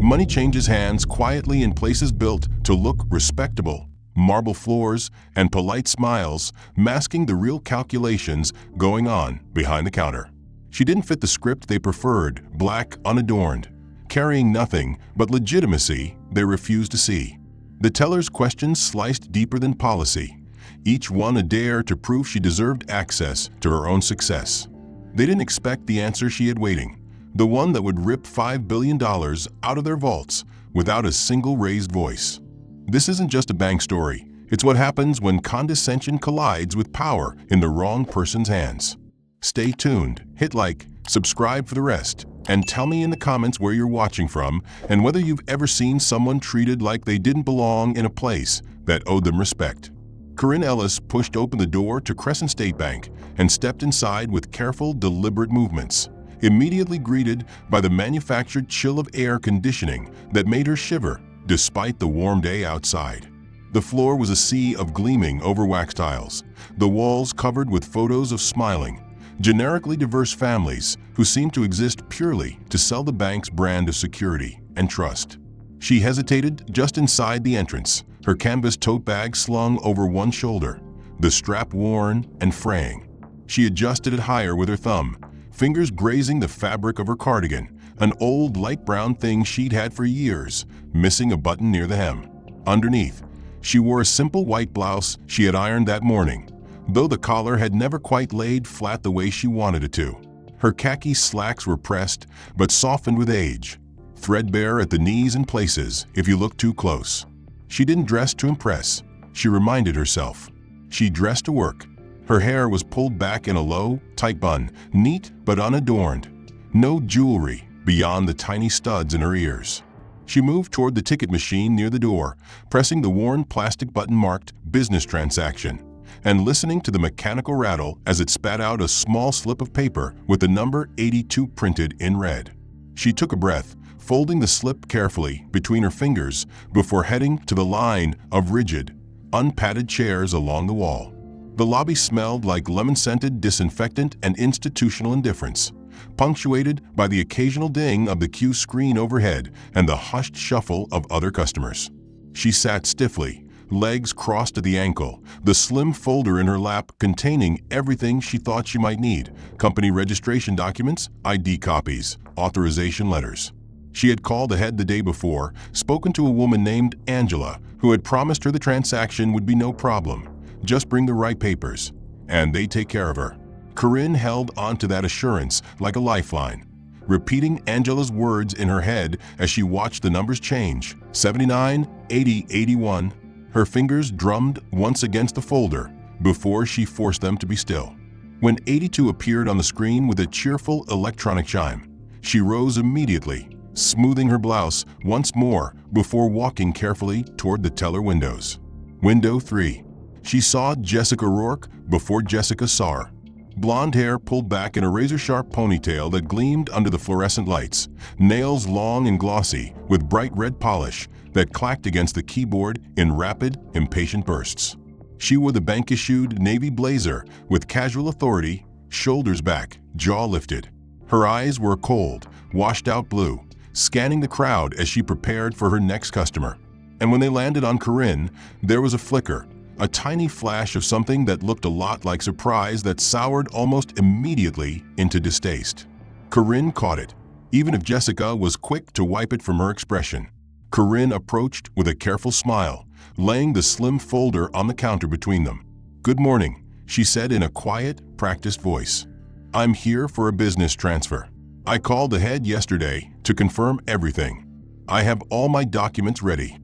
Money changes hands quietly in places built to look respectable. Marble floors and polite smiles masking the real calculations going on behind the counter. She didn't fit the script they preferred, black, unadorned, carrying nothing but legitimacy they refused to see. The teller's questions sliced deeper than policy, each one a dare to prove she deserved access to her own success. They didn't expect the answer she had waiting, the one that would rip $5 billion out of their vaults without a single raised voice. This isn't just a bank story. It's what happens when condescension collides with power in the wrong person's hands. Stay tuned, hit like, subscribe for the rest, and tell me in the comments where you're watching from and whether you've ever seen someone treated like they didn't belong in a place that owed them respect. Corinne Ellis pushed open the door to Crescent State Bank and stepped inside with careful, deliberate movements, immediately greeted by the manufactured chill of air conditioning that made her shiver despite the warm day outside. The floor was a sea of gleaming over wax tiles, the walls covered with photos of smiling, generically diverse families who seemed to exist purely to sell the bank's brand of security and trust. She hesitated just inside the entrance, her canvas tote bag slung over one shoulder, the strap worn and fraying. She adjusted it higher with her thumb, fingers grazing the fabric of her cardigan, an old light brown thing she'd had for years, missing a button near the hem. Underneath, she wore a simple white blouse she had ironed that morning, though the collar had never quite laid flat the way she wanted it to. Her khaki slacks were pressed, but softened with age, threadbare at the knees in places if you looked too close. She didn't dress to impress, she reminded herself. She dressed to work. Her hair was pulled back in a low, tight bun, neat but unadorned. No jewelry beyond the tiny studs in her ears. She moved toward the ticket machine near the door, pressing the worn plastic button marked Business Transaction, and listening to the mechanical rattle as it spat out a small slip of paper with the number 82 printed in red. She took a breath, folding the slip carefully between her fingers before heading to the line of rigid, unpadded chairs along the wall. The lobby smelled like lemon-scented disinfectant and institutional indifference, punctuated by the occasional ding of the queue screen overhead and the hushed shuffle of other customers. She sat stiffly, legs crossed at the ankle, the slim folder in her lap containing everything she thought she might need: company registration documents, ID copies, authorization letters. She had called ahead the day before, spoken to a woman named Angela, who had promised her the transaction would be no problem. Just bring the right papers, and they'd take care of her. Corinne held onto that assurance like a lifeline, repeating Angela's words in her head as she watched the numbers change. 79, 80, 81. Her fingers drummed once against the folder before she forced them to be still. When 82 appeared on the screen with a cheerful electronic chime, she rose immediately, smoothing her blouse once more before walking carefully toward the teller windows. Window 3. She saw Jessica Rourke before Jessica saw her. Blonde hair pulled back in a razor-sharp ponytail that gleamed under the fluorescent lights, nails long and glossy with bright red polish that clacked against the keyboard in rapid, impatient bursts. She wore the bank-issued navy blazer with casual authority, shoulders back, jaw lifted. Her eyes were cold, washed-out blue, scanning the crowd as she prepared for her next customer. And when they landed on Corinne, there was a flicker, a tiny flash of something that looked a lot like surprise that soured almost immediately into distaste. Corinne caught it, even if Jessica was quick to wipe it from her expression. Corinne approached with a careful smile, laying the slim folder on the counter between them. "Good morning," she said in a quiet, practiced voice. "I'm here for a business transfer. I called ahead yesterday to confirm everything. I have all my documents ready."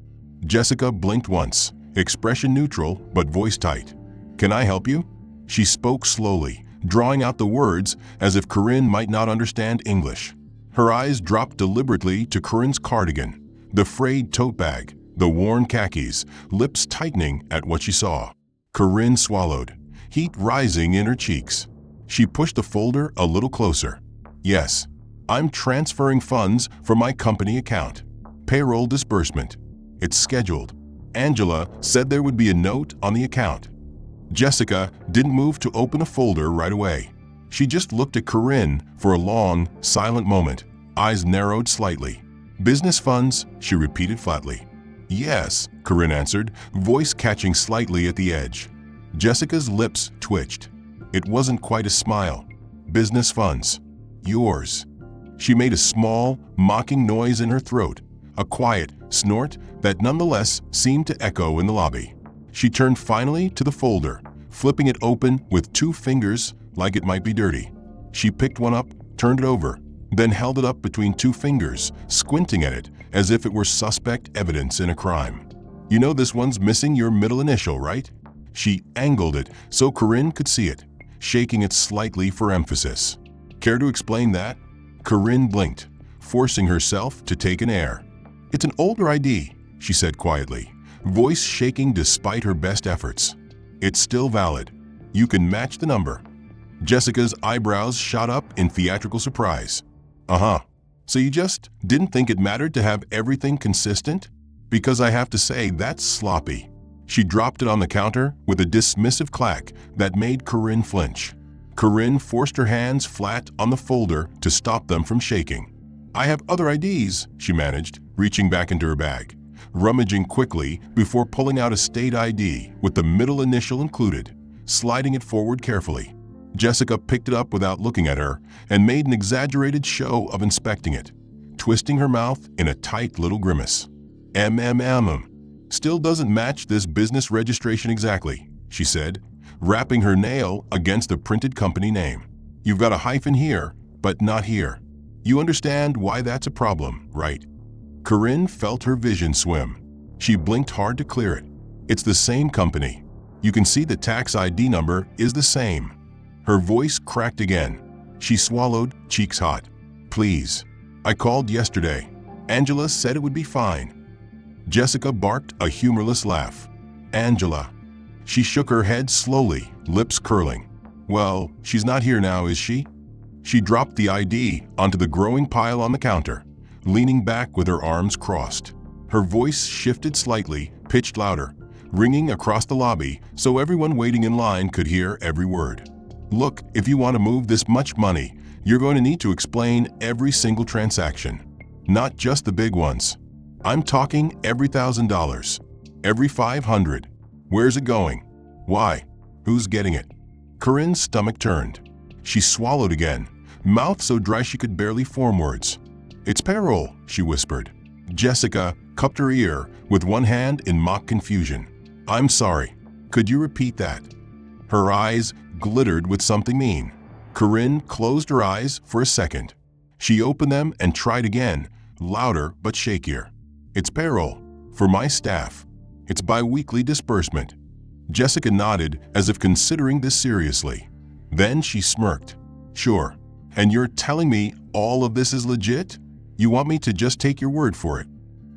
Jessica blinked once, expression neutral but voice tight. "Can I help you?" She spoke slowly, drawing out the words as if Corinne might not understand English. Her eyes dropped deliberately to Corinne's cardigan, the frayed tote bag, the worn khakis, lips tightening at what she saw. Corinne swallowed, heat rising in her cheeks. She pushed the folder a little closer. "Yes, I'm transferring funds from my company account. Payroll disbursement. It's scheduled." Angela said there would be a note on the account. Jessica didn't move to open a folder right away. She just looked at Corinne for a long, silent moment, eyes narrowed slightly. Business funds, she repeated flatly. Yes, Corinne answered, voice catching slightly at the edge. Jessica's lips twitched. It wasn't quite a smile. Business funds. Yours. She made a small, mocking noise in her throat, a quiet snort that nonetheless seemed to echo in the lobby. She turned finally to the folder, flipping it open with 2 fingers like it might be dirty. She picked one up, turned it over, then held it up between 2 fingers, squinting at it as if it were suspect evidence in a crime. You know this one's missing your middle initial, right? She angled it so Corinne could see it, shaking it slightly for emphasis. Care to explain that? Corinne blinked, forcing herself to take an air. It's an older ID, she said quietly, voice shaking despite her best efforts. It's still valid. You can match the number. Jessica's eyebrows shot up in theatrical surprise. Uh-huh. So you just didn't think it mattered to have everything consistent? Because I have to say, that's sloppy. She dropped it on the counter with a dismissive clack that made Corinne flinch. Corinne forced her hands flat on the folder to stop them from shaking. I have other IDs, she managed, reaching back into her bag, rummaging quickly before pulling out a state ID with the middle initial included, sliding it forward carefully. Jessica picked it up without looking at her and made an exaggerated show of inspecting it, twisting her mouth in a tight little grimace. Still doesn't match this business registration exactly, she said, wrapping her nail against the printed company name. You've got a hyphen here, but not here. You understand why that's a problem, right? Corinne felt her vision swim. She blinked hard to clear it. It's the same company. You can see the tax ID number is the same. Her voice cracked again. She swallowed, cheeks hot. Please. I called yesterday. Angela said it would be fine. Jessica barked a humorless laugh. Angela. She shook her head slowly, lips curling. Well, she's not here now, is she? She dropped the ID onto the growing pile on the counter, leaning back with her arms crossed. Her voice shifted slightly, pitched louder, ringing across the lobby so everyone waiting in line could hear every word. Look, if you want to move this much money, you're going to need to explain every single transaction, not just the big ones. I'm talking every $1,000, every $500. Where's it going? Why? Who's getting it? Corinne's stomach turned. She swallowed again, mouth so dry she could barely form words. It's payroll, she whispered. Jessica cupped her ear with one hand in mock confusion. I'm sorry. Could you repeat that? Her eyes glittered with something mean. Corinne closed her eyes for a second. She opened them and tried again, louder but shakier. It's payroll, for my staff. It's bi-weekly disbursement. Jessica nodded as if considering this seriously. Then she smirked. Sure. And you're telling me all of this is legit? You want me to just take your word for it?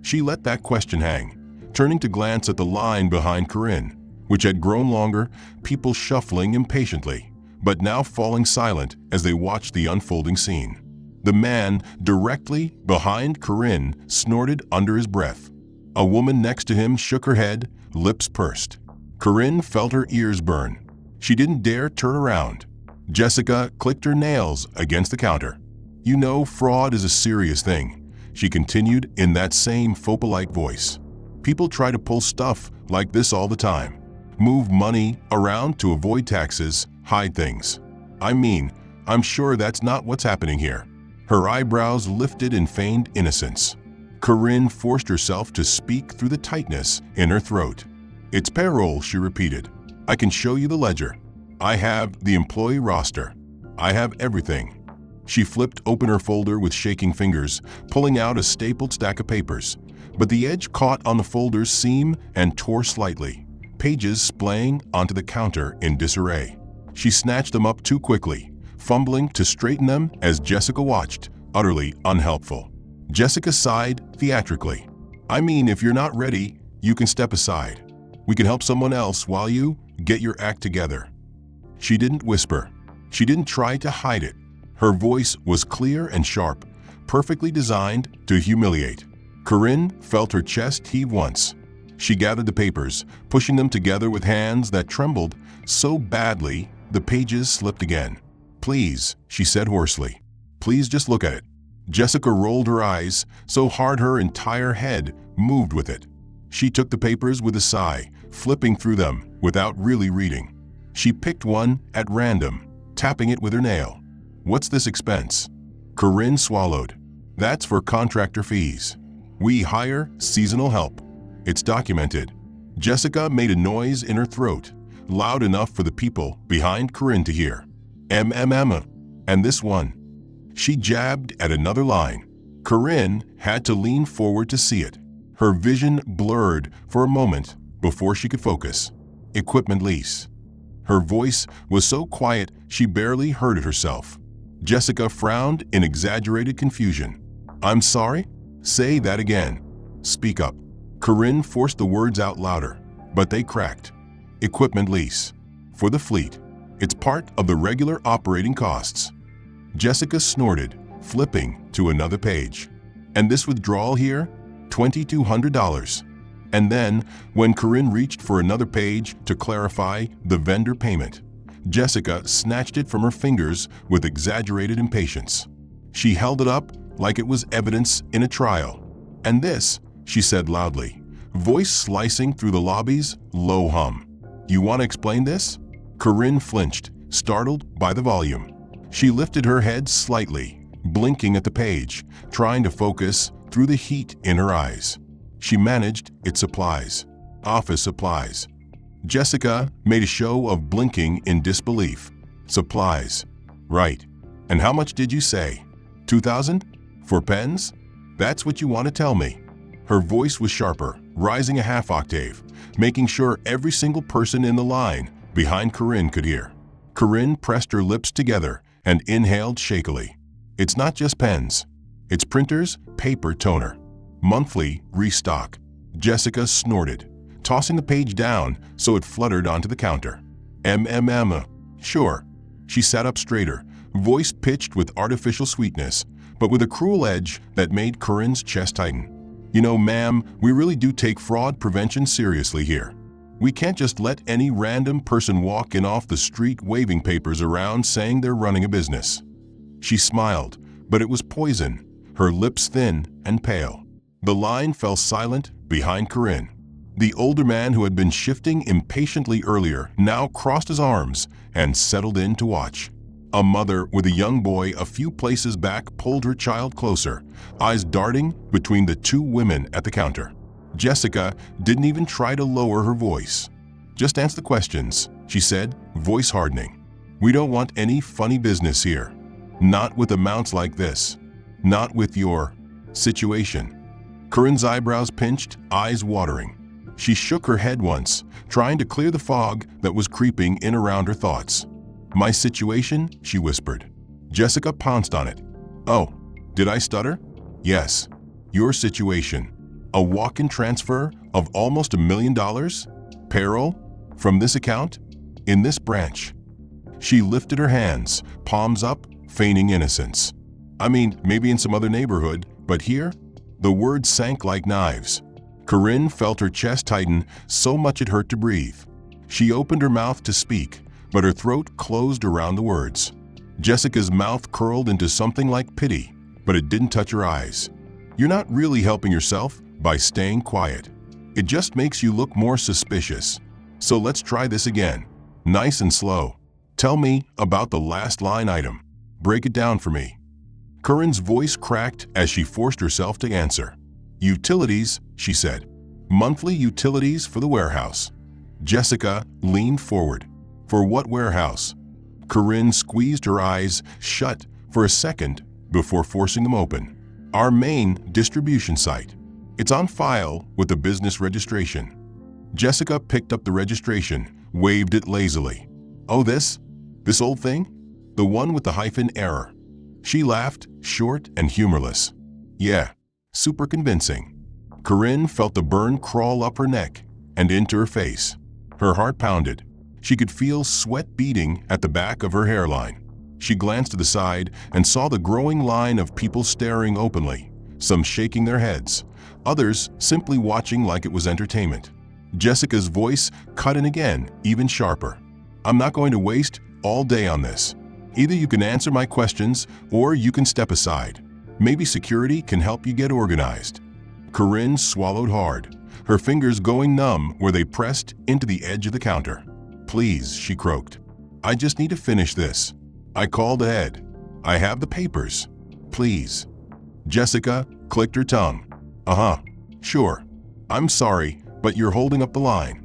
She let that question hang, turning to glance at the line behind Corinne, which had grown longer, people shuffling impatiently, but now falling silent as they watched the unfolding scene. The man directly behind Corinne snorted under his breath. A woman next to him shook her head, lips pursed. Corinne felt her ears burn. She didn't dare turn around. Jessica clicked her nails against the counter. You know, fraud is a serious thing, she continued in that same Fopa-like voice. People try to pull stuff like this all the time. Move money around to avoid taxes, hide things. I mean, I'm sure that's not what's happening here. Her eyebrows lifted in feigned innocence. Corinne forced herself to speak through the tightness in her throat. It's payroll, she repeated. I can show you the ledger. I have the employee roster. I have everything. She flipped open her folder with shaking fingers, pulling out a stapled stack of papers. But the edge caught on the folder's seam and tore slightly, pages splaying onto the counter in disarray. She snatched them up too quickly, fumbling to straighten them as Jessica watched, utterly unhelpful. Jessica sighed theatrically. I mean, if you're not ready, you can step aside. We can help someone else while you get your act together. She didn't whisper. She didn't try to hide it. Her voice was clear and sharp, perfectly designed to humiliate. Corinne felt her chest heave once. She gathered the papers, pushing them together with hands that trembled so badly the pages slipped again. Please, she said hoarsely. Please just look at it. Jessica rolled her eyes so hard her entire head moved with it. She took the papers with a sigh, flipping through them without really reading. She picked one at random, tapping it with her nail. "What's this expense?" Corinne swallowed. "That's for contractor fees. We hire seasonal help. It's documented." Jessica made a noise in her throat, loud enough for the people behind Corinne to hear. And this one." She jabbed at another line. Corinne had to lean forward to see it. Her vision blurred for a moment before she could focus. "Equipment lease." Her voice was so quiet she barely heard it herself. Jessica frowned in exaggerated confusion. "I'm sorry? Say that again." "Speak up." Corinne forced the words out louder, but they cracked. "Equipment lease. For the fleet. It's part of the regular operating costs." Jessica snorted, flipping to another page. "And this withdrawal here? $2,200. And then, when Corinne reached for another page to clarify the vendor payment, Jessica snatched it from her fingers with exaggerated impatience. She held it up like it was evidence in a trial. "And this," she said loudly, voice slicing through the lobby's low hum. "You want to explain this?" Corinne flinched, startled by the volume. She lifted her head slightly, blinking at the page, trying to focus through the heat in her eyes. She managed its supplies. Office supplies. Jessica made a show of blinking in disbelief. "Supplies. Right. And how much did you say? 2,000? For pens? That's what you want to tell me." Her voice was sharper, rising a half octave, making sure every single person in the line behind Corinne could hear. Corinne pressed her lips together and inhaled shakily. "It's not just pens. It's printers, paper toner. Monthly restock." Jessica snorted, tossing the page down so it fluttered onto the counter. Sure." She sat up straighter, voice pitched with artificial sweetness, but with a cruel edge that made Corinne's chest tighten. "You know, ma'am, we really do take fraud prevention seriously here. We can't just let any random person walk in off the street waving papers around saying they're running a business." She smiled, but it was poison, her lips thin and pale. The line fell silent behind Corinne. The older man who had been shifting impatiently earlier now crossed his arms and settled in to watch. A mother with a young boy a few places back pulled her child closer, eyes darting between the two women at the counter. Jessica didn't even try to lower her voice. "Just answer the questions," she said, voice hardening. "We don't want any funny business here. Not with amounts like this. Not with your situation." Corinne's eyebrows pinched, eyes watering. She shook her head once, trying to clear the fog that was creeping in around her thoughts. "My situation?" she whispered. Jessica pounced on it. "Oh, did I stutter?" "Yes. Your situation. A walk-in transfer of almost $1 million? Payroll? From this account? In this branch?" She lifted her hands, palms up, feigning innocence. "I mean, maybe in some other neighborhood, but here?" The words sank like knives. Corinne felt her chest tighten so much it hurt to breathe. She opened her mouth to speak, but her throat closed around the words. Jessica's mouth curled into something like pity, but it didn't touch her eyes. "You're not really helping yourself by staying quiet. It just makes you look more suspicious. So let's try this again. Nice and slow. Tell me about the last line item. Break it down for me." Corinne's voice cracked as she forced herself to answer. "Utilities," she said. "Monthly utilities for the warehouse." Jessica leaned forward. "For what warehouse?" Corinne squeezed her eyes shut for a second before forcing them open. "Our main distribution site. It's on file with the business registration." Jessica picked up the registration, waved it lazily. "Oh, this old thing? The one with the hyphen error." She laughed, short and humorless. "Yeah, super convincing." Corinne felt the burn crawl up her neck and into her face. Her heart pounded. She could feel sweat beading at the back of her hairline. She glanced to the side and saw the growing line of people staring openly, some shaking their heads, others simply watching like it was entertainment. Jessica's voice cut in again, even sharper. "I'm not going to waste all day on this. Either you can answer my questions or you can step aside." Maybe security can help you get organized." Corinne swallowed hard, her fingers going numb where they pressed into the edge of the counter. "Please," she croaked. "I just need to finish this. I called ahead. I have the papers. Please." Jessica clicked her tongue. Sure. I'm sorry, but you're holding up the line."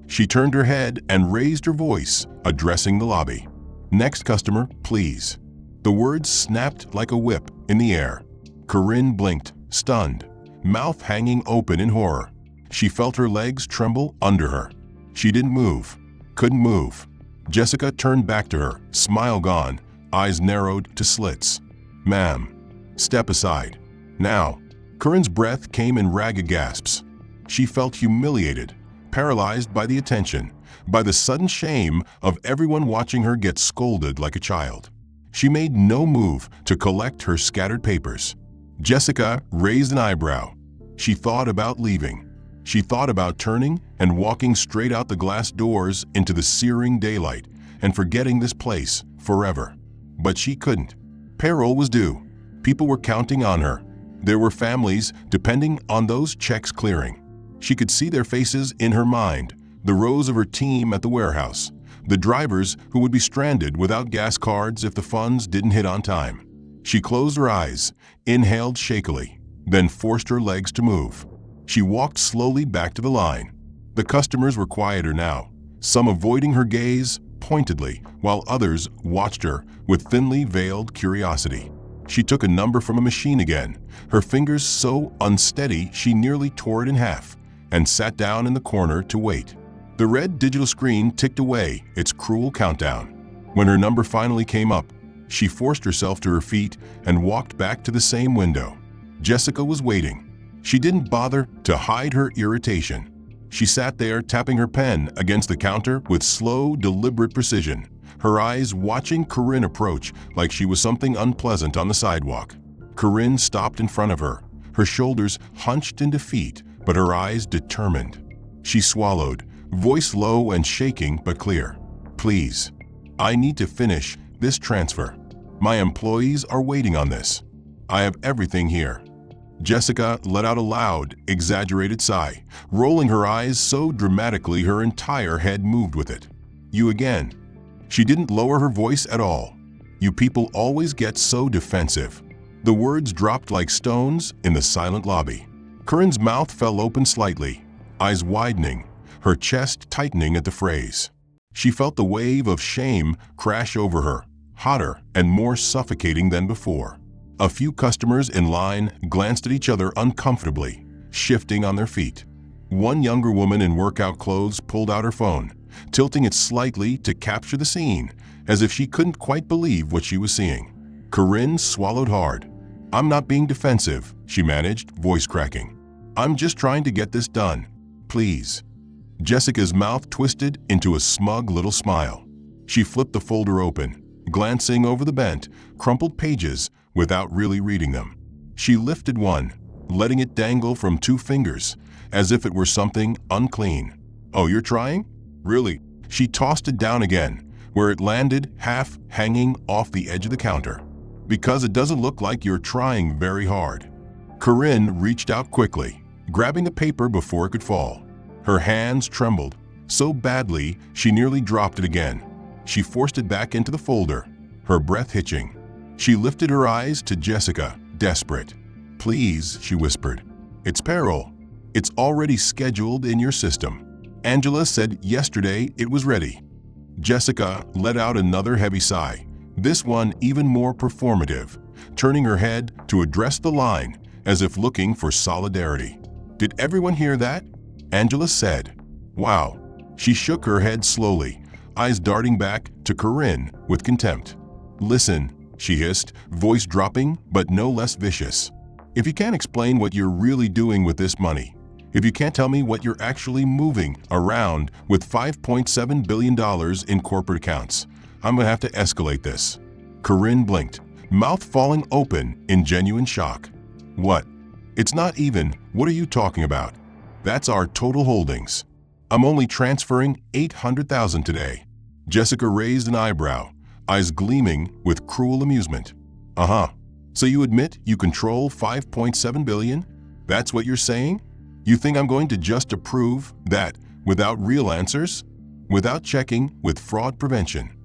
She turned her head and raised her voice, addressing the lobby. "Next customer, please." The words snapped like a whip in the air. Corinne blinked, stunned, mouth hanging open in horror. She felt her legs tremble under her. She didn't move, couldn't move. Jessica turned back to her, smile gone, eyes narrowed to slits. "Ma'am, step aside. Now." Corinne's breath came in ragged gasps. She felt humiliated, paralyzed by the attention, by the sudden shame of everyone watching her get scolded like a child. She made no move to collect her scattered papers. Jessica raised an eyebrow. She thought about leaving. She thought about turning and walking straight out the glass doors into the searing daylight and forgetting this place forever. But she couldn't. Payroll was due. People were counting on her. There were families depending on those checks clearing. She could see their faces in her mind, the rows of her team at the warehouse, the drivers who would be stranded without gas cards if the funds didn't hit on time. She closed her eyes, inhaled shakily, then forced her legs to move. She walked slowly back to the line. The customers were quieter now, some avoiding her gaze pointedly, while others watched her with thinly veiled curiosity. She took a number from a machine again, her fingers so unsteady she nearly tore it in half, and sat down in the corner to wait. The red digital screen ticked away its cruel countdown. When her number finally came up, she forced herself to her feet and walked back to the same window. Jessica was waiting. She didn't bother to hide her irritation. She sat there tapping her pen against the counter with slow, deliberate precision, her eyes watching Corinne approach like she was something unpleasant on the sidewalk. Corinne stopped in front of her, her shoulders hunched in defeat, but her eyes determined. She swallowed, voice low and shaking but clear. "Please, I need to finish this transfer. My employees are waiting on this. I have everything here." Jessica let out a loud, exaggerated sigh, rolling her eyes so dramatically her entire head moved with it. "You again." She didn't lower her voice at all. "You people always get so defensive." The words dropped like stones in the silent lobby. Corinne's mouth fell open slightly, eyes widening, her chest tightening at the phrase. She felt the wave of shame crash over her, hotter and more suffocating than before. A few customers in line glanced at each other uncomfortably, shifting on their feet. One younger woman in workout clothes pulled out her phone, tilting it slightly to capture the scene, as if she couldn't quite believe what she was seeing. Corinne swallowed hard. "I'm not being defensive," she managed, voice cracking. "I'm just trying to get this done. Please." Jessica's mouth twisted into a smug little smile. She flipped the folder open, glancing over the bent, crumpled pages without really reading them. She lifted one, letting it dangle from 2 fingers, as if it were something unclean. "Oh, you're trying? Really?" She tossed it down again, where it landed half hanging off the edge of the counter. "Because it doesn't look like you're trying very hard." Corinne reached out quickly, grabbing the paper before it could fall. Her hands trembled, so badly she nearly dropped it again. She forced it back into the folder, her breath hitching. She lifted her eyes to Jessica, desperate. "Please," she whispered. "It's payroll. It's already scheduled in your system. Angela said yesterday it was ready." Jessica let out another heavy sigh, this one even more performative, turning her head to address the line as if looking for solidarity. "Did everyone hear that?" Angela said. "Wow." She shook her head slowly, eyes darting back to Corinne with contempt. "Listen," she hissed, voice dropping but no less vicious. "If you can't explain what you're really doing with this money, if you can't tell me what you're actually moving around with $5.7 billion in corporate accounts, I'm going to have to escalate this." Corinne blinked, mouth falling open in genuine shock. "What? It's not even. What are you talking about? That's our total holdings. I'm only transferring $800,000 today." Jessica raised an eyebrow, eyes gleaming with cruel amusement. So you admit you control 5.7 billion? That's what you're saying? You think I'm going to just approve that without real answers? Without checking with fraud prevention?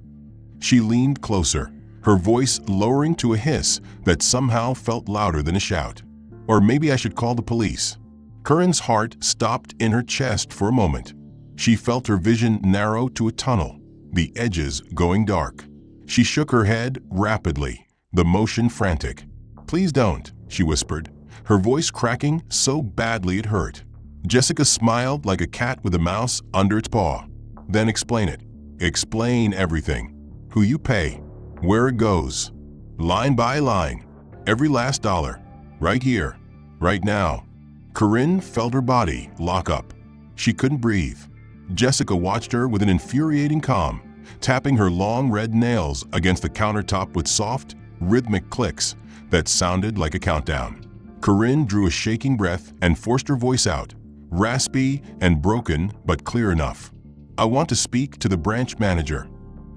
She leaned closer, her voice lowering to a hiss that somehow felt louder than a shout. Or maybe I should call the police. Curran's heart stopped in her chest for a moment. She felt her vision narrow to a tunnel, the edges going dark. She shook her head rapidly, the motion frantic. "Please don't," she whispered, her voice cracking so badly it hurt. Jessica smiled like a cat with a mouse under its paw. "Then explain it. Explain everything. Who you pay, where it goes, line by line, every last dollar, right here, right now." Corinne felt her body lock up. She couldn't breathe. Jessica watched her with an infuriating calm, tapping her long red nails against the countertop with soft, rhythmic clicks that sounded like a countdown. Corinne drew a shaking breath and forced her voice out, raspy and broken but clear enough. "I want to speak to the branch manager."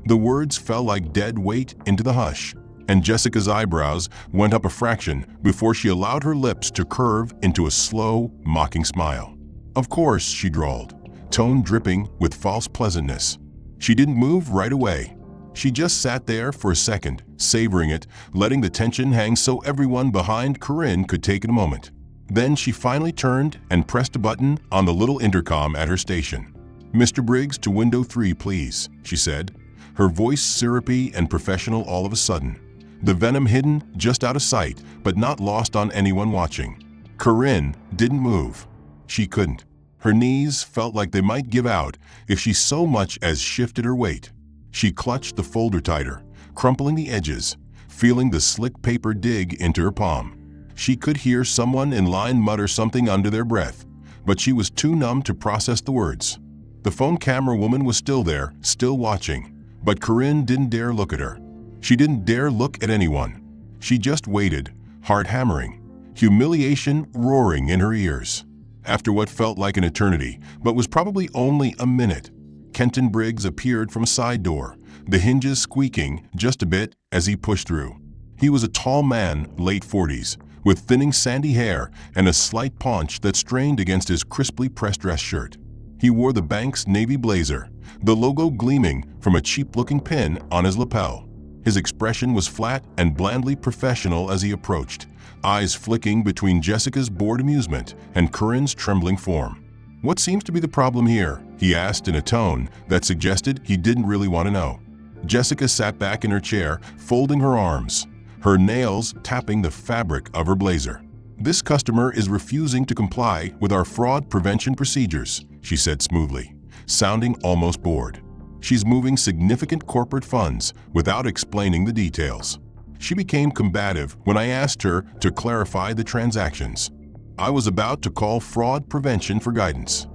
The words fell like dead weight into the hush, and Jessica's eyebrows went up a fraction before she allowed her lips to curve into a slow, mocking smile. "Of course," she drawled, tone dripping with false pleasantness. She didn't move right away. She just sat there for a second, savoring it, letting the tension hang so everyone behind Corinne could take it a moment. Then she finally turned and pressed a button on the little intercom at her station. "Mr. Briggs to window 3, please," she said, her voice syrupy and professional all of a sudden. The venom hidden just out of sight, but not lost on anyone watching. Corinne didn't move. She couldn't. Her knees felt like they might give out if she so much as shifted her weight. She clutched the folder tighter, crumpling the edges, feeling the slick paper dig into her palm. She could hear someone in line mutter something under their breath, but she was too numb to process the words. The phone camera woman was still there, still watching, but Corinne didn't dare look at her. She didn't dare look at anyone. She just waited, heart hammering, humiliation roaring in her ears. After what felt like an eternity, but was probably only a minute, Kenton Briggs appeared from a side door, the hinges squeaking just a bit as he pushed through. He was a tall man, late 40s, with thinning sandy hair and a slight paunch that strained against his crisply pressed dress shirt. He wore the bank's navy blazer, the logo gleaming from a cheap-looking pin on his lapel. His expression was flat and blandly professional as he approached, eyes flicking between Jessica's bored amusement and Corinne's trembling form. "What seems to be the problem here?" he asked in a tone that suggested he didn't really want to know. Jessica sat back in her chair, folding her arms, her nails tapping the fabric of her blazer. "This customer is refusing to comply with our fraud prevention procedures," she said smoothly, sounding almost bored. "She's moving significant corporate funds without explaining the details." She became combative when I asked her to clarify the transactions. I was about to call fraud prevention for guidance.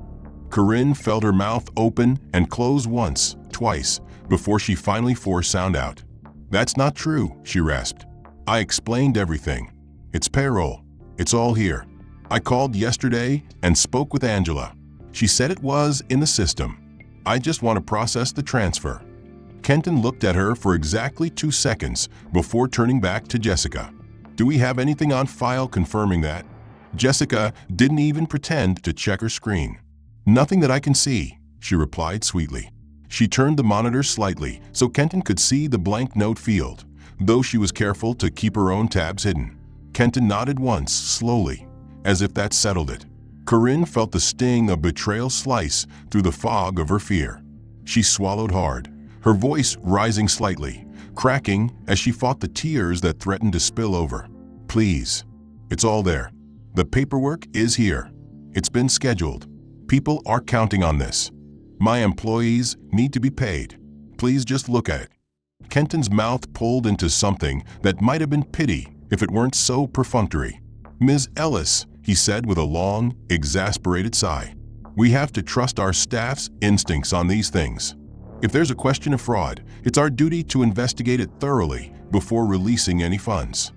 Corinne felt her mouth open and close once, twice, before she finally forced sound out. "That's not true," she rasped. "I explained everything. It's payroll. It's all here. I called yesterday and spoke with Angela. She said it was in the system. I just want to process the transfer." Kenton looked at her for exactly 2 seconds before turning back to Jessica. "Do we have anything on file confirming that?" Jessica didn't even pretend to check her screen. "Nothing that I can see," she replied sweetly. She turned the monitor slightly so Kenton could see the blank note field, though she was careful to keep her own tabs hidden. Kenton nodded once, slowly, as if that settled it. Corinne felt the sting of betrayal slice through the fog of her fear. She swallowed hard, her voice rising slightly, cracking as she fought the tears that threatened to spill over. "Please. It's all there. The paperwork is here. It's been scheduled. People are counting on this. My employees need to be paid. Please just look at it." Kenton's mouth pulled into something that might have been pity if it weren't so perfunctory. "Ms. Ellis," he said with a long, exasperated sigh, "we have to trust our staff's instincts on these things. If there's a question of fraud, it's our duty to investigate it thoroughly before releasing any funds."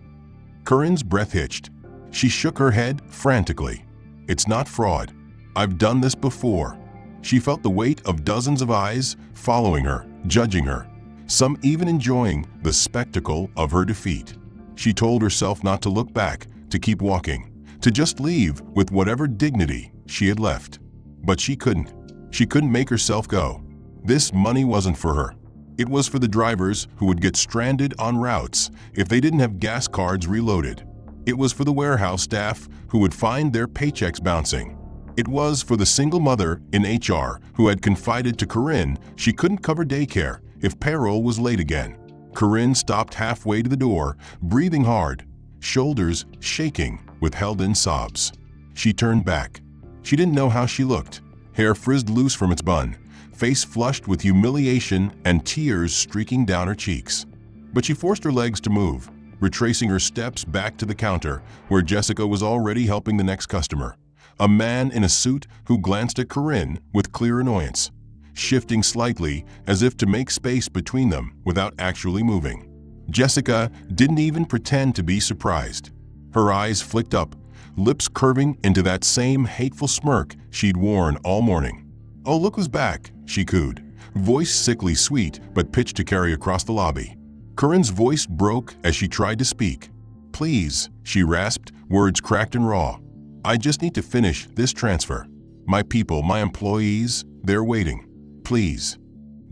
Corinne's breath hitched. She shook her head frantically. "It's not fraud. I've done this before." She felt the weight of dozens of eyes following her, judging her, some even enjoying the spectacle of her defeat. She told herself not to look back, to keep walking, to just leave with whatever dignity she had left. But she couldn't. She couldn't make herself go. This money wasn't for her. It was for the drivers who would get stranded on routes if they didn't have gas cards reloaded. It was for the warehouse staff who would find their paychecks bouncing. It was for the single mother in HR who had confided to Corinne she couldn't cover daycare if payroll was late again. Corinne stopped halfway to the door, breathing hard, shoulders shaking with held-in sobs. She turned back. She didn't know how she looked. Hair frizzed loose from its bun, face flushed with humiliation and tears streaking down her cheeks. But she forced her legs to move, retracing her steps back to the counter where Jessica was already helping the next customer, a man in a suit who glanced at Corinne with clear annoyance, shifting slightly as if to make space between them without actually moving. Jessica didn't even pretend to be surprised. Her eyes flicked up, lips curving into that same hateful smirk she'd worn all morning. "Oh, look who's back," she cooed, voice sickly sweet but pitched to carry across the lobby. Corinne's voice broke as she tried to speak. "Please," she rasped, words cracked and raw. "I just need to finish this transfer. My people, my employees, they're waiting. Please."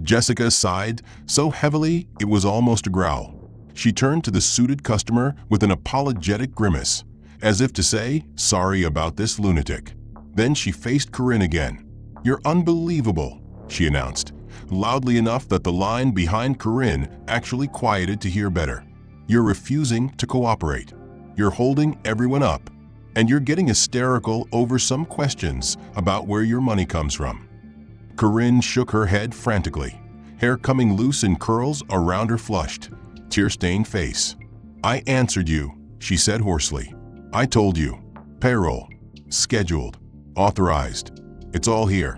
Jessica sighed so heavily it was almost a growl. She turned to the suited customer with an apologetic grimace, as if to say, "Sorry about this lunatic." Then she faced Corinne again. "You're unbelievable," she announced, loudly enough that the line behind Corinne actually quieted to hear better. "You're refusing to cooperate. You're holding everyone up. And you're getting hysterical over some questions about where your money comes from." Corinne shook her head frantically, hair coming loose in curls around her flushed, tear-stained face. "I answered you," she said hoarsely. "I told you. Payroll. Scheduled. Authorized. It's all here."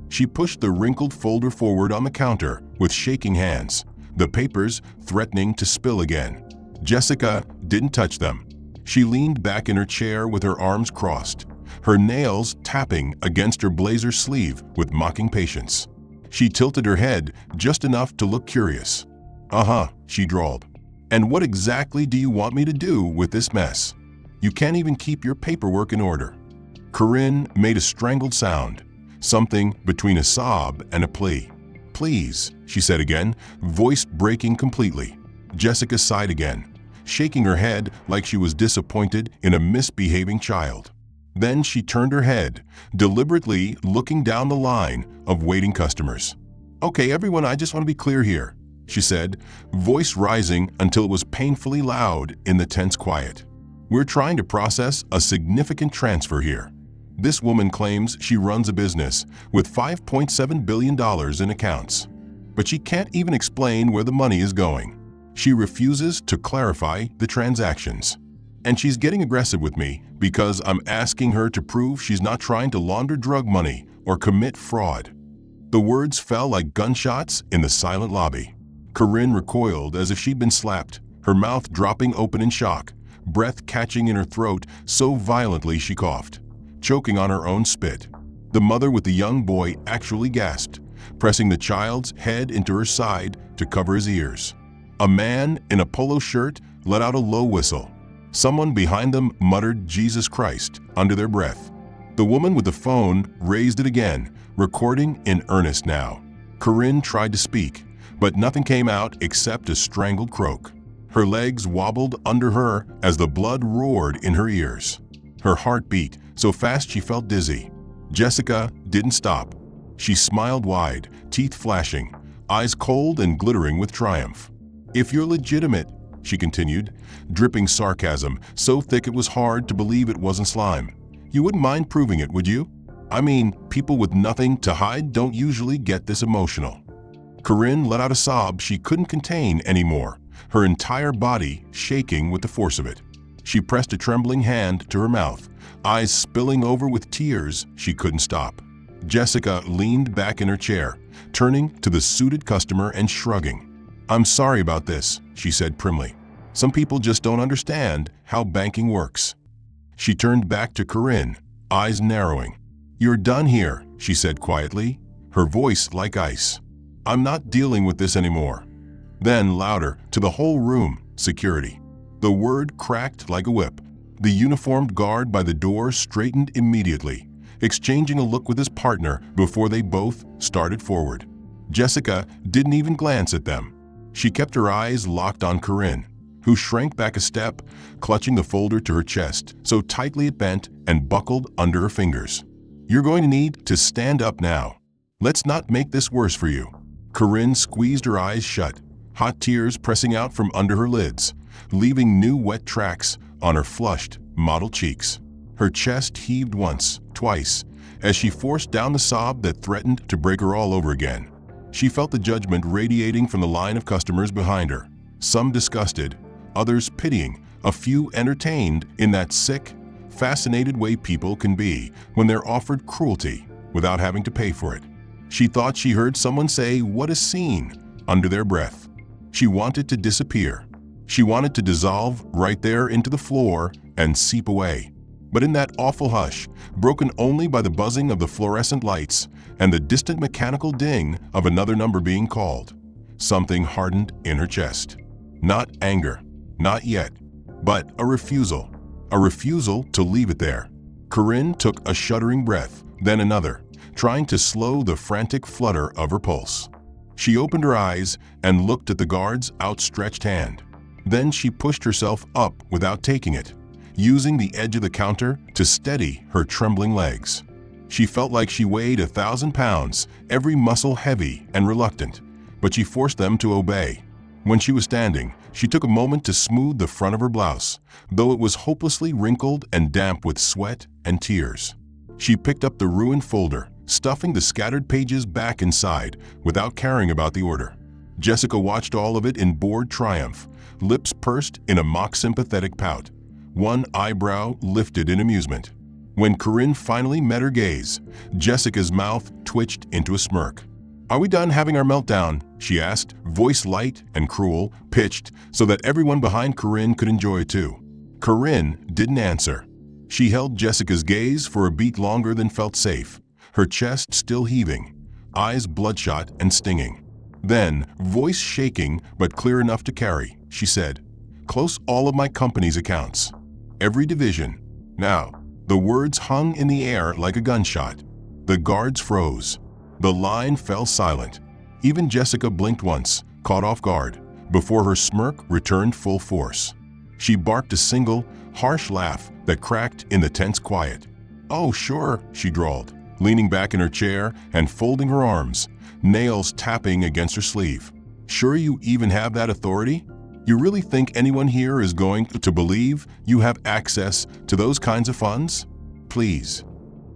She pushed the wrinkled folder forward on the counter with shaking hands, the papers threatening to spill again. Jessica didn't touch them. She leaned back in her chair with her arms crossed, her nails tapping against her blazer sleeve with mocking patience. She tilted her head just enough to look curious. "Uh-huh," she drawled. "And what exactly do you want me to do with this mess? You can't even keep your paperwork in order." Corinne made a strangled sound, something between a sob and a plea. "Please," she said again, voice breaking completely. Jessica sighed again, shaking her head like she was disappointed in a misbehaving child. Then she turned her head, deliberately looking down the line of waiting customers. "Okay, everyone, I just want to be clear here," she said, voice rising until it was painfully loud in the tense quiet. "We're trying to process a significant transfer here. This woman claims she runs a business with $5.7 billion in accounts, but she can't even explain where the money is going. She refuses to clarify the transactions. And she's getting aggressive with me because I'm asking her to prove she's not trying to launder drug money or commit fraud." The words fell like gunshots in the silent lobby. Corinne recoiled as if she'd been slapped, her mouth dropping open in shock, breath catching in her throat so violently she coughed, choking on her own spit. The mother with the young boy actually gasped, pressing the child's head into her side to cover his ears. A man in a polo shirt let out a low whistle. Someone behind them muttered "Jesus Christ" under their breath. The woman with the phone raised it again, recording in earnest now. Corinne tried to speak, but nothing came out except a strangled croak. Her legs wobbled under her as the blood roared in her ears. Her heart beat so fast she felt dizzy. Jessica didn't stop. She smiled wide, teeth flashing, eyes cold and glittering with triumph. "If you're legitimate," she continued, dripping sarcasm so thick it was hard to believe it wasn't slime, "you wouldn't mind proving it, would you? I mean, people with nothing to hide don't usually get this emotional." Corinne let out a sob she couldn't contain anymore, her entire body shaking with the force of it. She pressed a trembling hand to her mouth, eyes spilling over with tears she couldn't stop. Jessica leaned back in her chair, turning to the suited customer and shrugging. "I'm sorry about this," she said primly. "Some people just don't understand how banking works." She turned back to Corinne, eyes narrowing. "You're done here," she said quietly, her voice like ice. "I'm not dealing with this anymore." Then, louder, to the whole room, "Security." The word cracked like a whip. The uniformed guard by the door straightened immediately, exchanging a look with his partner before they both started forward. Jessica didn't even glance at them. She kept her eyes locked on Corinne, who shrank back a step, clutching the folder to her chest so tightly it bent and buckled under her fingers. "You're going to need to stand up now. Let's not make this worse for you." Corinne squeezed her eyes shut, hot tears pressing out from under her lids, leaving new wet tracks on her flushed, mottled cheeks. Her chest heaved once, twice, as she forced down the sob that threatened to break her all over again. She felt the judgment radiating from the line of customers behind her, some disgusted, others pitying, a few entertained in that sick, fascinated way people can be when they're offered cruelty without having to pay for it. She thought she heard someone say, "What a scene," under their breath. She wanted to disappear. She wanted to dissolve right there into the floor and seep away. But in that awful hush, broken only by the buzzing of the fluorescent lights and the distant mechanical ding of another number being called, something hardened in her chest. Not anger, not yet, but a refusal to leave it there. Corinne took a shuddering breath, then another, trying to slow the frantic flutter of her pulse. She opened her eyes and looked at the guard's outstretched hand. Then she pushed herself up without taking it, using the edge of the counter to steady her trembling legs. She felt like she weighed 1,000 pounds, every muscle heavy and reluctant, but she forced them to obey. When she was standing, she took a moment to smooth the front of her blouse, though it was hopelessly wrinkled and damp with sweat and tears. She picked up the ruined folder, stuffing the scattered pages back inside without caring about the order. Jessica watched all of it in bored triumph, lips pursed in a mock-sympathetic pout, one eyebrow lifted in amusement. When Corinne finally met her gaze, Jessica's mouth twitched into a smirk. "Are we done having our meltdown?" she asked, voice light and cruel, pitched so that everyone behind Corinne could enjoy it too. Corinne didn't answer. She held Jessica's gaze for a beat longer than felt safe, her chest still heaving, eyes bloodshot and stinging. Then, voice shaking but clear enough to carry, she said, "Close all of my company's accounts. Every division." Now, the words hung in the air like a gunshot. The guards froze. The line fell silent. Even Jessica blinked once, caught off guard, before her smirk returned full force. She barked a single, harsh laugh that cracked in the tense quiet. "Oh, sure," she drawled, leaning back in her chair and folding her arms, nails tapping against her sleeve. "Sure you even have that authority? You really think anyone here is going to believe you have access to those kinds of funds? Please."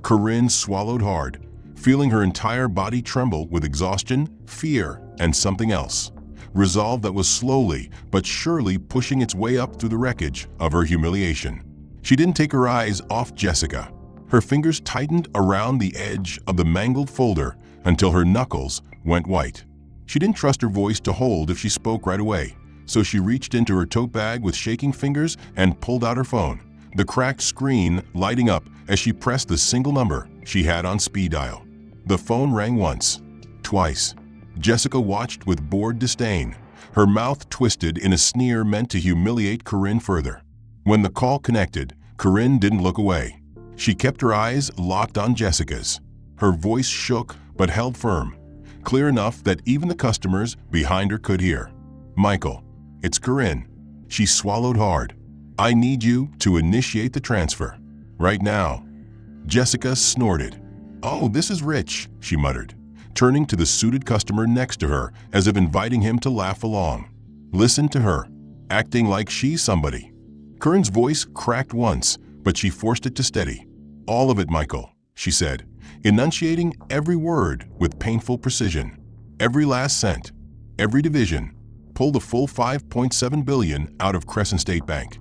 Corinne swallowed hard, feeling her entire body tremble with exhaustion, fear, and something else. Resolve that was slowly but surely pushing its way up through the wreckage of her humiliation. She didn't take her eyes off Jessica. Her fingers tightened around the edge of the mangled folder until her knuckles went white. She didn't trust her voice to hold if she spoke right away, so she reached into her tote bag with shaking fingers and pulled out her phone, the cracked screen lighting up as she pressed the single number she had on speed dial. The phone rang once, twice. Jessica watched with bored disdain, her mouth twisted in a sneer meant to humiliate Corinne further. When the call connected, Corinne didn't look away. She kept her eyes locked on Jessica's. Her voice shook but held firm, clear enough that even the customers behind her could hear. "Michael, it's Corinne." She swallowed hard. "I need you to initiate the transfer. Right now." Jessica snorted. "Oh, this is Rich," she muttered, turning to the suited customer next to her as if inviting him to laugh along. Listen to her, acting like she's somebody. Corinne's voice cracked once, but she forced it to steady. "All of it, Michael," she said, enunciating every word with painful precision. "Every last cent, every division. Pull the full $5.7 billion out of Crescent State Bank."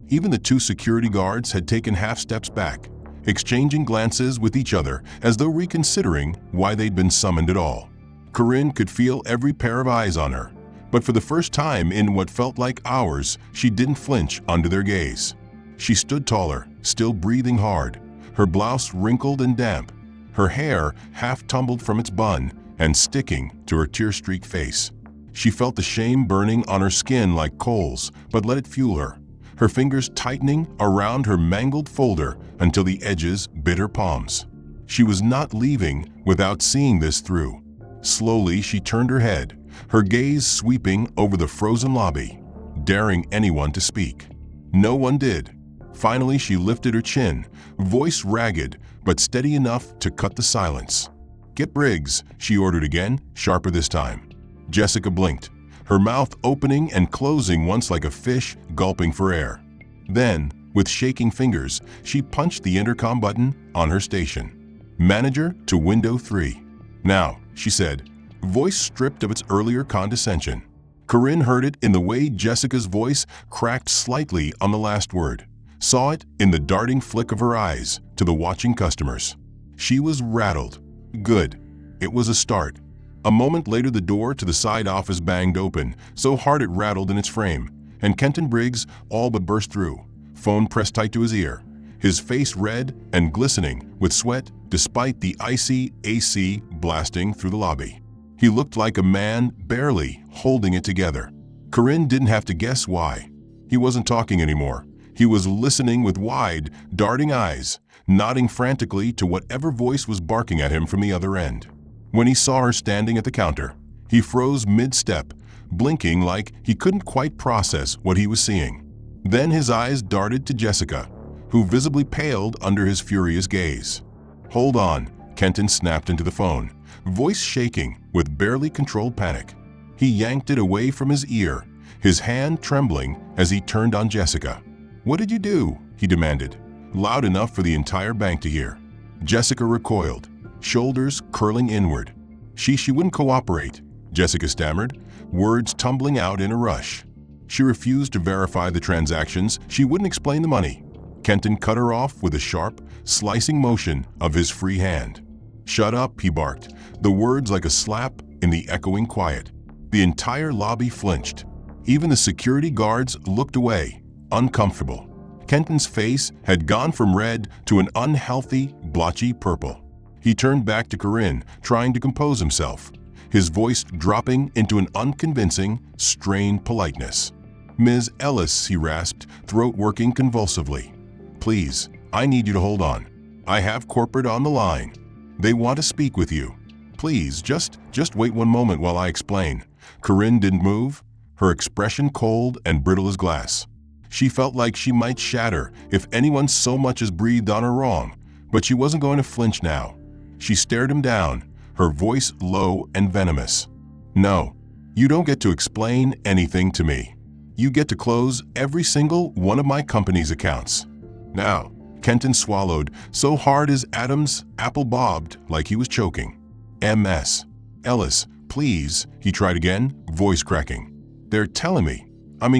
Even the two security guards had taken half steps back, exchanging glances with each other as though reconsidering why they'd been summoned at all. Corinne could feel every pair of eyes on her, but for the first time in what felt like hours, she didn't flinch under their gaze. She stood taller, still breathing hard, her blouse wrinkled and damp, her hair half tumbled from its bun and sticking to her tear-streaked face. She felt the shame burning on her skin like coals, but let it fuel her, her fingers tightening around her mangled folder until the edges bit her palms. She was not leaving without seeing this through. Slowly, she turned her head, her gaze sweeping over the frozen lobby, daring anyone to speak. No one did. Finally, she lifted her chin, voice ragged but steady enough to cut the silence. "Get Briggs," she ordered again, sharper this time. Jessica blinked, her mouth opening and closing once like a fish gulping for air. Then, with shaking fingers, she punched the intercom button on her station. "Manager to window 3. Now," she said, voice stripped of its earlier condescension. Corinne heard it in the way Jessica's voice cracked slightly on the last word, saw it in the darting flick of her eyes to the watching customers. She was rattled. Good. It was a start. A moment later, the door to the side office banged open, so hard it rattled in its frame, and Kenton Briggs all but burst through, phone pressed tight to his ear, his face red and glistening with sweat despite the icy AC blasting through the lobby. He looked like a man barely holding it together. Corinne didn't have to guess why. He wasn't talking anymore. He was listening with wide, darting eyes, nodding frantically to whatever voice was barking at him from the other end. When he saw her standing at the counter, he froze mid-step, blinking like he couldn't quite process what he was seeing. Then his eyes darted to Jessica, who visibly paled under his furious gaze. "Hold on," Kenton snapped into the phone, voice shaking with barely controlled panic. He yanked it away from his ear, his hand trembling as he turned on Jessica. "What did you do?" he demanded, loud enough for the entire bank to hear. Jessica recoiled, shoulders curling inward. She wouldn't cooperate, Jessica stammered, words tumbling out in a rush. She refused to verify the transactions, she wouldn't explain the money. Kenton cut her off with a sharp, slicing motion of his free hand. "Shut up," he barked, the words like a slap in the echoing quiet. The entire lobby flinched. Even the security guards looked away, uncomfortable. Kenton's face had gone from red to an unhealthy, blotchy purple. He turned back to Corinne, trying to compose himself, his voice dropping into an unconvincing, strained politeness. "Ms. Ellis," he rasped, throat working convulsively. "Please, I need you to hold on. I have corporate on the line. They want to speak with you. Please, just wait one moment while I explain." Corinne didn't move, her expression cold and brittle as glass. She felt like she might shatter if anyone so much as breathed on her wrong, but she wasn't going to flinch now. She stared him down, her voice low and venomous. "No, you don't get to explain anything to me. You get to close every single one of my company's accounts." Now, Kenton swallowed so hard his Adam's apple bobbed like he was choking. "Ms. Ellis, please," he tried again, voice cracking. "They're telling me.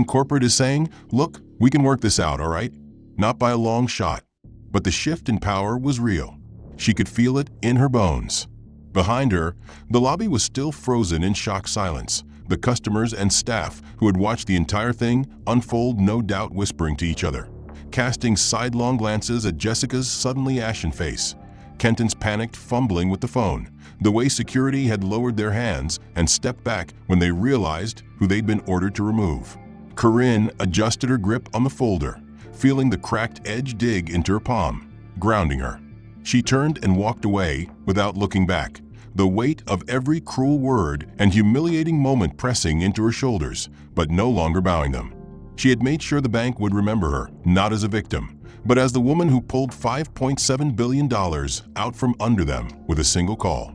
Corporate is saying, look, we can work this out, all right? Not by a long shot." But the shift in power was real. She could feel it in her bones. Behind her, the lobby was still frozen in shocked silence. The customers and staff who had watched the entire thing unfold, no doubt whispering to each other, casting sidelong glances at Jessica's suddenly ashen face, Kenton's panicked fumbling with the phone, the way security had lowered their hands and stepped back when they realized who they'd been ordered to remove. Corinne adjusted her grip on the folder, feeling the cracked edge dig into her palm, grounding her. She turned and walked away without looking back, the weight of every cruel word and humiliating moment pressing into her shoulders, but no longer bowing them. She had made sure the bank would remember her, not as a victim, but as the woman who pulled $5.7 billion out from under them with a single call.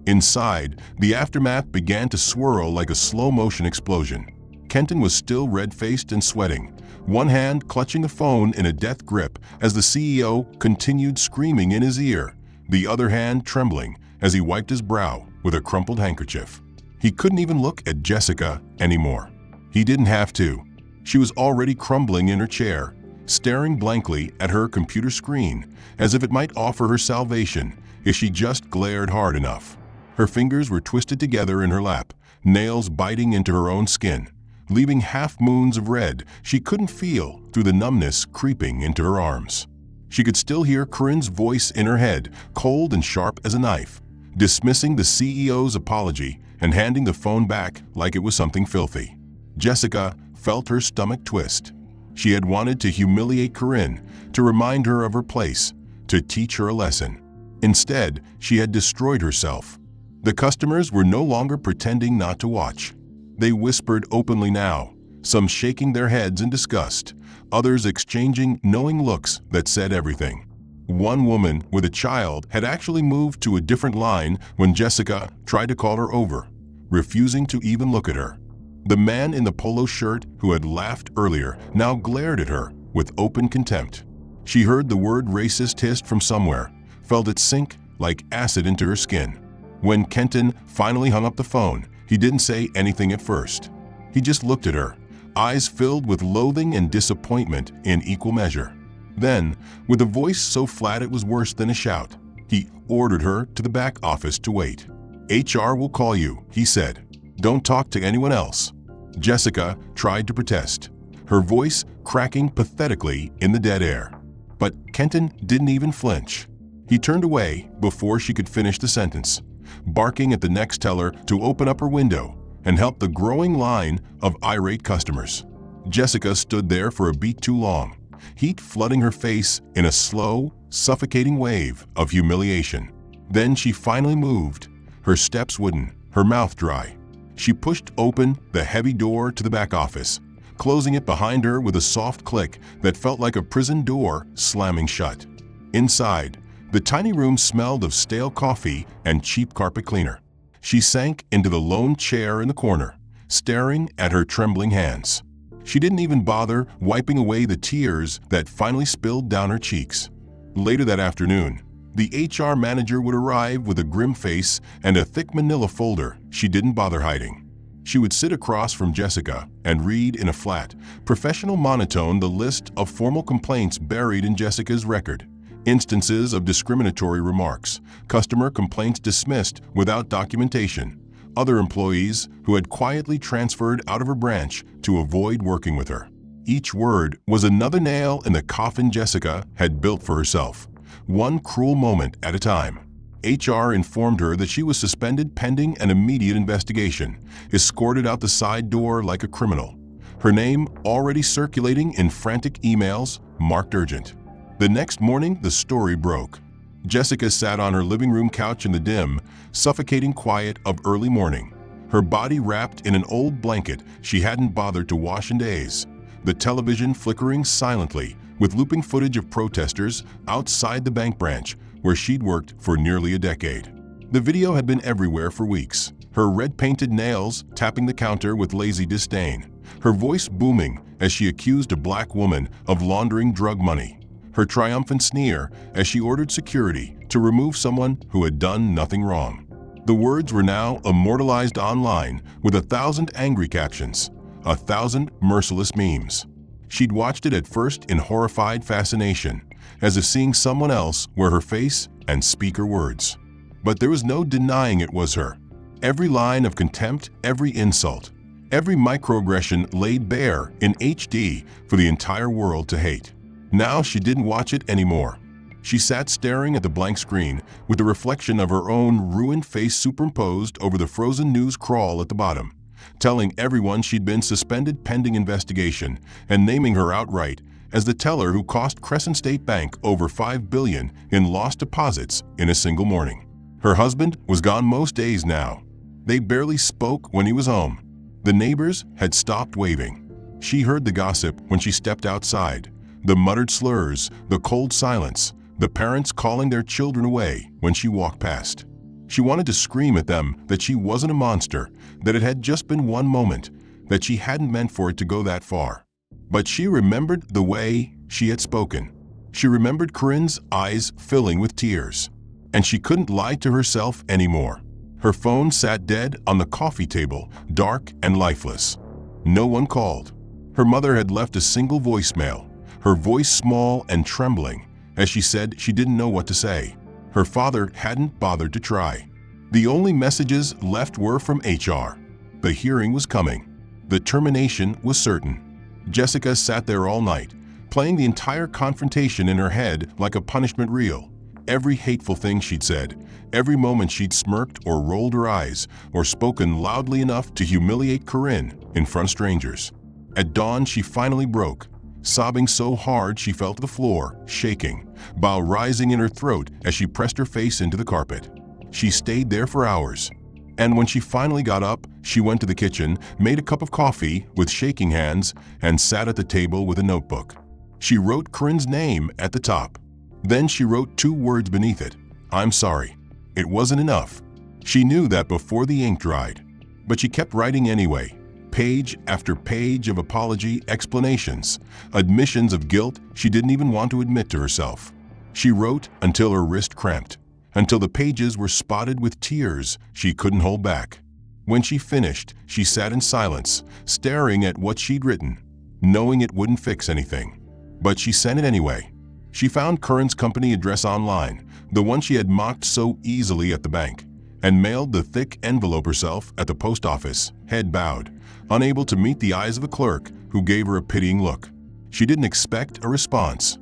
Inside, the aftermath began to swirl like a slow-motion explosion. Kenton was still red-faced and sweating, one hand clutching the phone in a death grip as the CEO continued screaming in his ear, the other hand trembling as he wiped his brow with a crumpled handkerchief. He couldn't even look at Jessica anymore. He didn't have to. She was already crumbling in her chair, staring blankly at her computer screen as if it might offer her salvation if she just glared hard enough. Her fingers were twisted together in her lap, nails biting into her own skin, leaving half-moons of red she couldn't feel through the numbness creeping into her arms. She could still hear Corinne's voice in her head, cold and sharp as a knife, dismissing the CEO's apology and handing the phone back like it was something filthy. Jessica felt her stomach twist. She had wanted to humiliate Corinne, to remind her of her place, to teach her a lesson. Instead, she had destroyed herself. The customers were no longer pretending not to watch. They whispered openly now, some shaking their heads in disgust, others exchanging knowing looks that said everything. One woman with a child had actually moved to a different line when Jessica tried to call her over, refusing to even look at her. The man in the polo shirt who had laughed earlier now glared at her with open contempt. She heard the word racist hissed from somewhere, felt it sink like acid into her skin. When Kenton finally hung up the phone, he didn't say anything at first. He just looked at her, eyes filled with loathing and disappointment in equal measure. Then, with a voice so flat it was worse than a shout, he ordered her to the back office to wait. "HR will call you," he said. "Don't talk to anyone else." Jessica tried to protest, her voice cracking pathetically in the dead air. But Kenton didn't even flinch. He turned away before she could finish the sentence, barking at the next teller to open up her window and help the growing line of irate customers. Jessica stood there for a beat too long, heat flooding her face in a slow, suffocating wave of humiliation. Then she finally moved, her steps wooden, her mouth dry. She pushed open the heavy door to the back office, closing it behind her with a soft click that felt like a prison door slamming shut. Inside, the tiny room smelled of stale coffee and cheap carpet cleaner. She sank into the lone chair in the corner, staring at her trembling hands. She didn't even bother wiping away the tears that finally spilled down her cheeks. Later that afternoon, the HR manager would arrive with a grim face and a thick manila folder she didn't bother hiding. She would sit across from Jessica and read in a flat, professional monotone the list of formal complaints buried in Jessica's record. Instances of discriminatory remarks, customer complaints dismissed without documentation, other employees who had quietly transferred out of her branch to avoid working with her. Each word was another nail in the coffin Jessica had built for herself, one cruel moment at a time. HR informed her that she was suspended pending an immediate investigation, escorted out the side door like a criminal. Her name already circulating in frantic emails, marked urgent. The next morning, the story broke. Jessica sat on her living room couch in the dim, suffocating quiet of early morning, her body wrapped in an old blanket she hadn't bothered to wash in days, the television flickering silently with looping footage of protesters outside the bank branch where she'd worked for nearly a decade. The video had been everywhere for weeks, her red-painted nails tapping the counter with lazy disdain, her voice booming as she accused a black woman of laundering drug money, her triumphant sneer as she ordered security to remove someone who had done nothing wrong. The words were now immortalized online with 1,000 angry captions, 1,000 merciless memes. She'd watched it at first in horrified fascination, as if seeing someone else wear her face and speak her words. But there was no denying it was her. Every line of contempt, every insult, every microaggression laid bare in HD for the entire world to hate. Now she didn't watch it anymore. She sat staring at the blank screen with the reflection of her own ruined face superimposed over the frozen news crawl at the bottom, telling everyone she'd been suspended pending investigation and naming her outright as the teller who cost Crescent State Bank over $5 billion in lost deposits in a single morning. Her husband was gone most days now. They barely spoke when he was home. The neighbors had stopped waving. She heard the gossip when she stepped outside, the muttered slurs, the cold silence, the parents calling their children away when she walked past. She wanted to scream at them that she wasn't a monster, that it had just been one moment, that she hadn't meant for it to go that far. But she remembered the way she had spoken. She remembered Corinne's eyes filling with tears. And she couldn't lie to herself anymore. Her phone sat dead on the coffee table, dark and lifeless. No one called. Her mother had left a single voicemail, her voice small and trembling, as she said she didn't know what to say. Her father hadn't bothered to try. The only messages left were from HR. The hearing was coming. The termination was certain. Jessica sat there all night, playing the entire confrontation in her head like a punishment reel. Every hateful thing she'd said, every moment she'd smirked or rolled her eyes or spoken loudly enough to humiliate Corinne in front of strangers. At dawn, she finally broke, sobbing so hard she fell to the floor, shaking, bile rising in her throat as she pressed her face into the carpet. She stayed there for hours. And when she finally got up, she went to the kitchen, made a cup of coffee with shaking hands, and sat at the table with a notebook. She wrote Corinne's name at the top. Then she wrote 2 words beneath it, "I'm sorry." It wasn't enough. She knew that before the ink dried. But she kept writing anyway, page after page of apology explanations, admissions of guilt she didn't even want to admit to herself. She wrote until her wrist cramped, until the pages were spotted with tears she couldn't hold back. When she finished, she sat in silence, staring at what she'd written, knowing it wouldn't fix anything. But she sent it anyway. She found Corinne's company address online, the one she had mocked so easily at the bank, and mailed the thick envelope herself at the post office, head bowed, unable to meet the eyes of a clerk who gave her a pitying look. She didn't expect a response.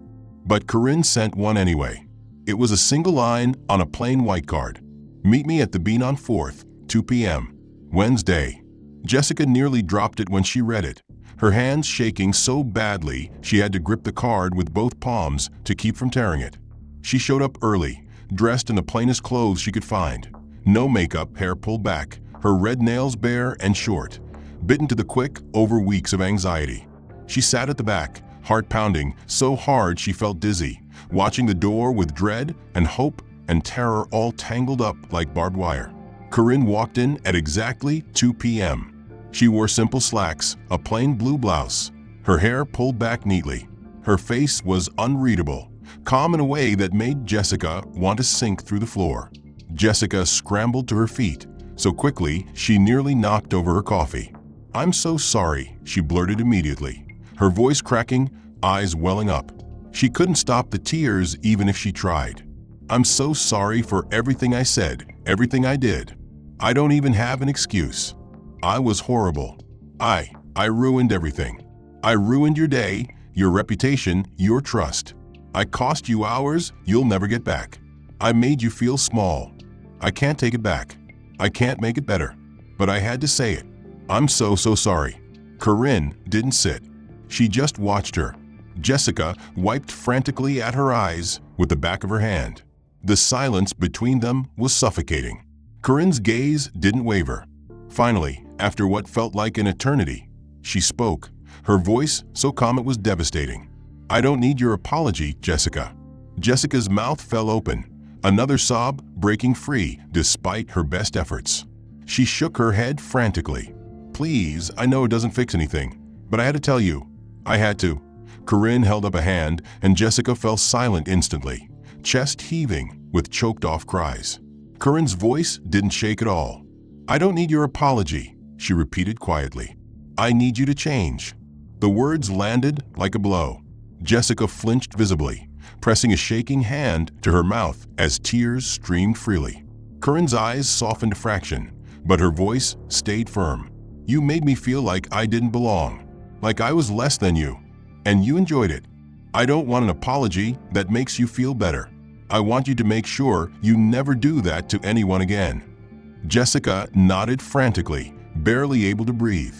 But Corinne sent one anyway. It was a single line on a plain white card. "Meet me at the Bean on 4th, 2 p.m. Wednesday." Jessica nearly dropped it when she read it, her hands shaking so badly she had to grip the card with both palms to keep from tearing it. She showed up early, dressed in the plainest clothes she could find. No makeup, hair pulled back, her red nails bare and short, bitten to the quick over weeks of anxiety. She sat at the back, heart pounding so hard she felt dizzy, watching the door with dread and hope and terror all tangled up like barbed wire. Corinne walked in at exactly 2 p.m. She wore simple slacks, a plain blue blouse, her hair pulled back neatly. Her face was unreadable, calm in a way that made Jessica want to sink through the floor. Jessica scrambled to her feet, so quickly she nearly knocked over her coffee. "I'm so sorry," she blurted immediately, her voice cracking, eyes welling up. She couldn't stop the tears even if she tried. "I'm so sorry for everything I said, everything I did. I don't even have an excuse. I was horrible. I ruined everything. I ruined your day, your reputation, your trust. I cost you hours you'll never get back. I made you feel small. I can't take it back. I can't make it better. But I had to say it. I'm so sorry." Corinne didn't sit. She just watched her. Jessica wiped frantically at her eyes with the back of her hand. The silence between them was suffocating. Corinne's gaze didn't waver. Finally, after what felt like an eternity, she spoke, her voice so calm it was devastating. "I don't need your apology, Jessica." Jessica's mouth fell open, another sob breaking free despite her best efforts. She shook her head frantically. "Please, I know it doesn't fix anything, but I had to tell you. I had to." Corinne held up a hand and Jessica fell silent instantly, chest heaving with choked-off cries. Corinne's voice didn't shake at all. "I don't need your apology," she repeated quietly. "I need you to change." The words landed like a blow. Jessica flinched visibly, pressing a shaking hand to her mouth as tears streamed freely. Corinne's eyes softened a fraction, but her voice stayed firm. "You made me feel like I didn't belong, like I was less than you, and you enjoyed it. I don't want an apology that makes you feel better. I want you to make sure you never do that to anyone again." Jessica nodded frantically, barely able to breathe.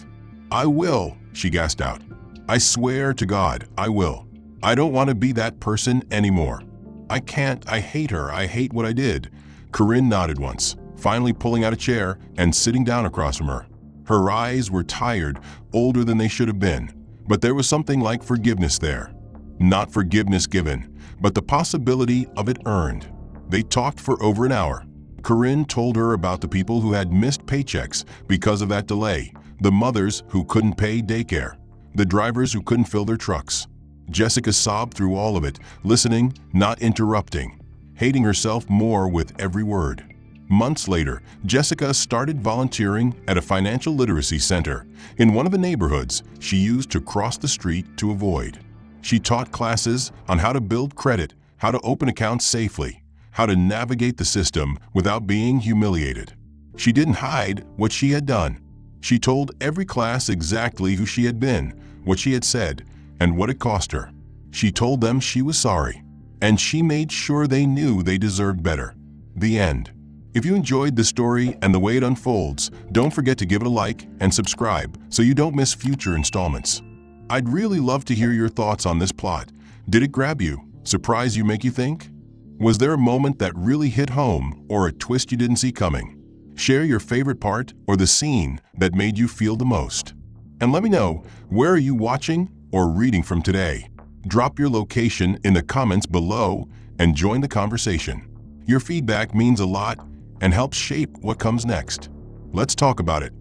"I will," she gasped out. "I swear to God, I will. I don't want to be that person anymore. I can't, I hate her, I hate what I did." Corinne nodded once, finally pulling out a chair and sitting down across from her. Her eyes were tired, older than they should have been, but there was something like forgiveness there. Not forgiveness given, but the possibility of it earned. They talked for over an hour. Corinne told her about the people who had missed paychecks because of that delay, the mothers who couldn't pay daycare, the drivers who couldn't fill their trucks. Jessica sobbed through all of it, listening, not interrupting, hating herself more with every word. Months later, Jessica started volunteering at a financial literacy center in one of the neighborhoods she used to cross the street to avoid. She taught classes on how to build credit, how to open accounts safely, how to navigate the system without being humiliated. She didn't hide what she had done. She told every class exactly who she had been, what she had said, and what it cost her. She told them she was sorry, and she made sure they knew they deserved better. The end. If you enjoyed the story and the way it unfolds, don't forget to give it a like and subscribe so you don't miss future installments. I'd really love to hear your thoughts on this plot. Did it grab you, surprise you, make you think? Was there a moment that really hit home or a twist you didn't see coming? Share your favorite part or the scene that made you feel the most. And let me know, where are you watching or reading from today? Drop your location in the comments below and join the conversation. Your feedback means a lot and helps shape what comes next. Let's talk about it.